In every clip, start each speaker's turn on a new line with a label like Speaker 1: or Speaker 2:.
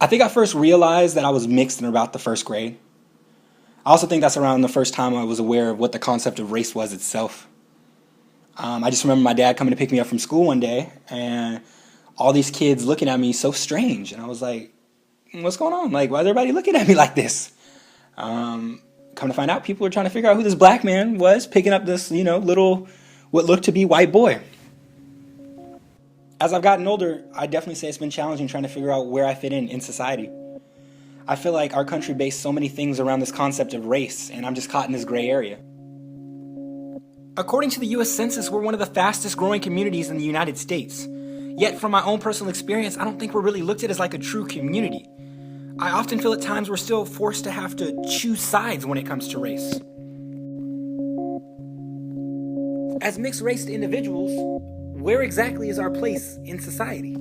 Speaker 1: I think I first realized that I was mixed in about the first grade. I also think that's around the first time I was aware of what the concept of race was itself. I just remember my dad coming to pick me up from school one day, and all these kids looking at me so strange. And I was like, what's going on? Like, why is everybody looking at me like this? Come to find out, people were trying to figure out who this black man was picking up this, little, what looked to be white boy. As I've gotten older, I definitely say it's been challenging trying to figure out where I fit in society. I feel like our country based so many things around this concept of race, and I'm just caught in this gray area. According to the U.S. Census, we're one of the fastest growing communities in the United States. Yet, from my own personal experience, I don't think we're really looked at as like a true community. I often feel at times we're still forced to have to choose sides when it comes to race. As mixed-race individuals, where exactly is our place in society?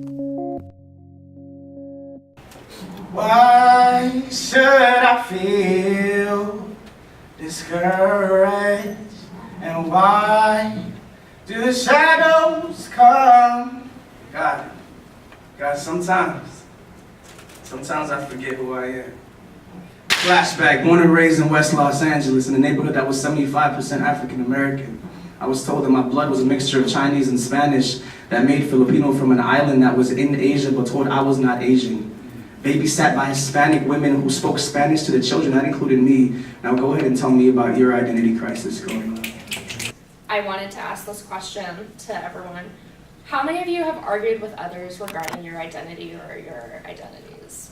Speaker 2: Why should I feel discouraged? And why do the shadows come? God, sometimes I forget who I am. Flashback, born and raised in West Los Angeles, in a neighborhood that was 75% African American. I was told that my blood was a mixture of Chinese and Spanish that made Filipino from an island that was in Asia, but told I was not Asian. Babysat by Hispanic women who spoke Spanish to the children, that included me. Now go ahead and tell me about your identity crisis growing up.
Speaker 3: I wanted to ask this question to everyone. How many of you have argued with others regarding your identity or your identities?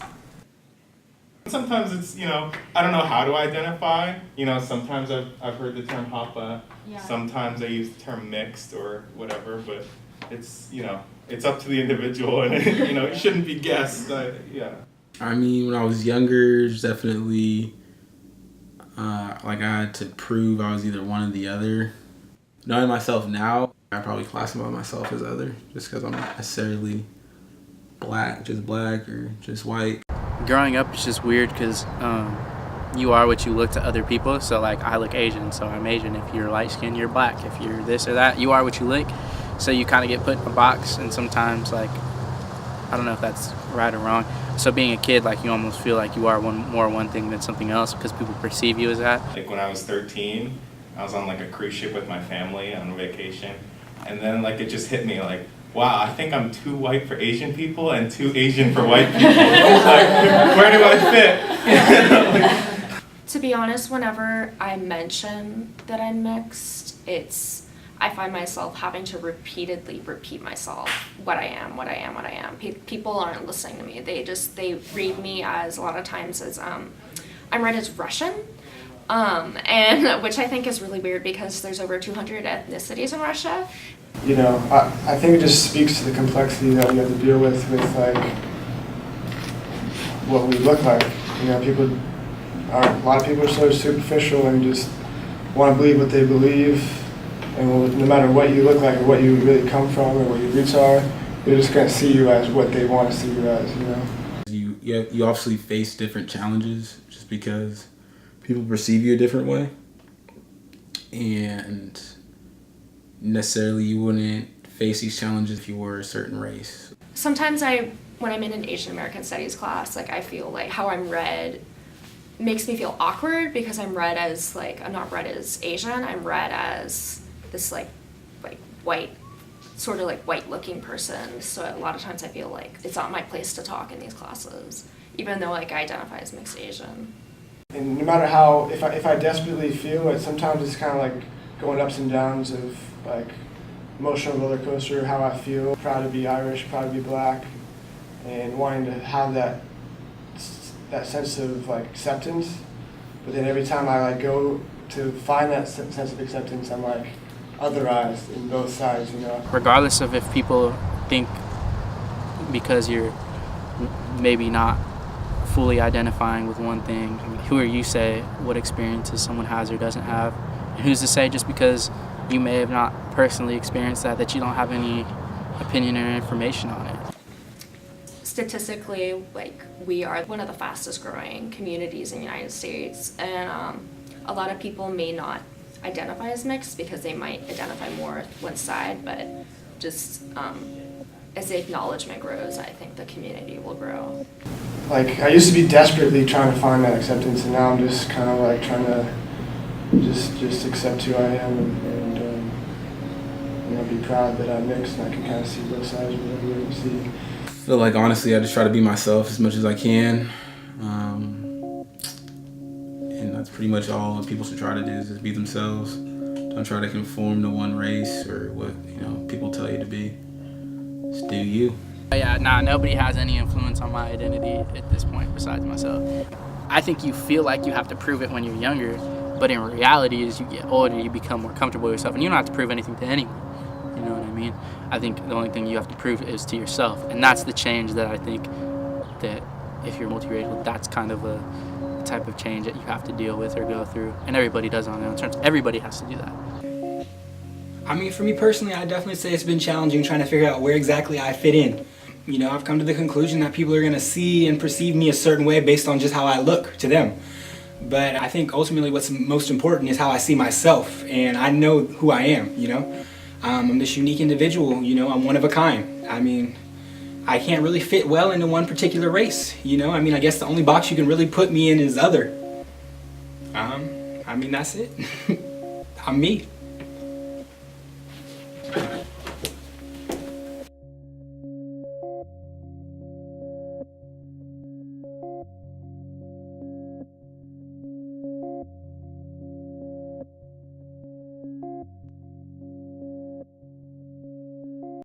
Speaker 4: Sometimes it's, I don't know how to identify. Sometimes I've heard the term hapa. Yeah. Sometimes I use the term mixed or whatever, but it's, it's up to the individual and, it shouldn't be guessed. Yeah.
Speaker 5: I mean, when I was younger, definitely, I had to prove I was either one or the other. Knowing myself now, I probably classify myself as other, just because I'm not necessarily black or just white.
Speaker 6: Growing up, it's just weird because you are what you look to other people. So, I look Asian, so I'm Asian. If you're light-skinned, you're black. If you're this or that, you are what you look. So you kind of get put in a box, and sometimes, I don't know if that's right or wrong. So being a kid, you almost feel like you are one thing than something else because people perceive you as that.
Speaker 4: When I was 13, I was on a cruise ship with my family on vacation, and then it just hit me wow, I think I'm too white for Asian people and too Asian for white people. Where do I
Speaker 3: fit? To be honest, whenever I mention that I'm mixed, I find myself having to repeatedly repeat myself what I am. People aren't listening to me. They read me as a lot of times as I'm read as Russian. And which I think is really weird because there's over 200 ethnicities in Russia.
Speaker 7: I think it just speaks to the complexity that we have to deal with what we look like. A lot of people are so superficial and just want to believe what they believe, and no matter what you look like or what you really come from or what your roots are, they're just going to see you as what they want to see you as,
Speaker 5: You obviously face different challenges just because people perceive you a different way, and necessarily you wouldn't face these challenges if you were a certain race.
Speaker 3: Sometimes when I'm in an Asian American Studies class, I feel like how I'm read makes me feel awkward because I'm read as I'm not read as Asian, I'm read as this white, sort of white looking person. So a lot of times I feel like it's not my place to talk in these classes, even though I identify as mixed Asian.
Speaker 7: And no matter how, if I desperately feel it, sometimes it's kind of going ups and downs of emotional roller coaster, how I feel, proud to be Irish, proud to be black, and wanting to have that sense of acceptance. But then every time I go to find that sense of acceptance, I'm otherized in both sides,
Speaker 6: Regardless of if people think because you're maybe not fully identifying with one thing, who are you to say what experiences someone has or doesn't have? And who's to say just because you may have not personally experienced that you don't have any opinion or information on it?
Speaker 3: Statistically, we are one of the fastest growing communities in the United States, and a lot of people may not identify as mixed because they might identify more with one side, but just as the acknowledgement grows, I think the community will grow.
Speaker 7: like I used to be desperately trying to find that acceptance, and now I'm just kind of like trying to just accept who I am and be proud that I'm mixed and I can kind of see both sides of whatever you see.
Speaker 5: I feel like honestly I just try to be myself as much as I can. And that's pretty much all that people should try to do, is just be themselves. Don't try to conform to one race or what people tell you to be. Just do you.
Speaker 6: Yeah, nobody has any influence on my identity at this point besides myself. I think you feel like you have to prove it when you're younger, but in reality, as you get older, you become more comfortable with yourself, and you don't have to prove anything to anyone. You know what I mean? I think the only thing you have to prove is to yourself, and that's the change that I think that if you're multiracial, that's kind of a type of change that you have to deal with or go through, and everybody does on their own terms. Everybody has to do that.
Speaker 1: I mean, for me personally, I definitely say it's been challenging trying to figure out where exactly I fit in. I've come to the conclusion that people are going to see and perceive me a certain way based on just how I look to them. But I think ultimately what's most important is how I see myself, and I know who I am, I'm this unique individual, I'm one of a kind. I mean, I can't really fit well into one particular race, I guess the only box you can really put me in is other. That's it. I'm me.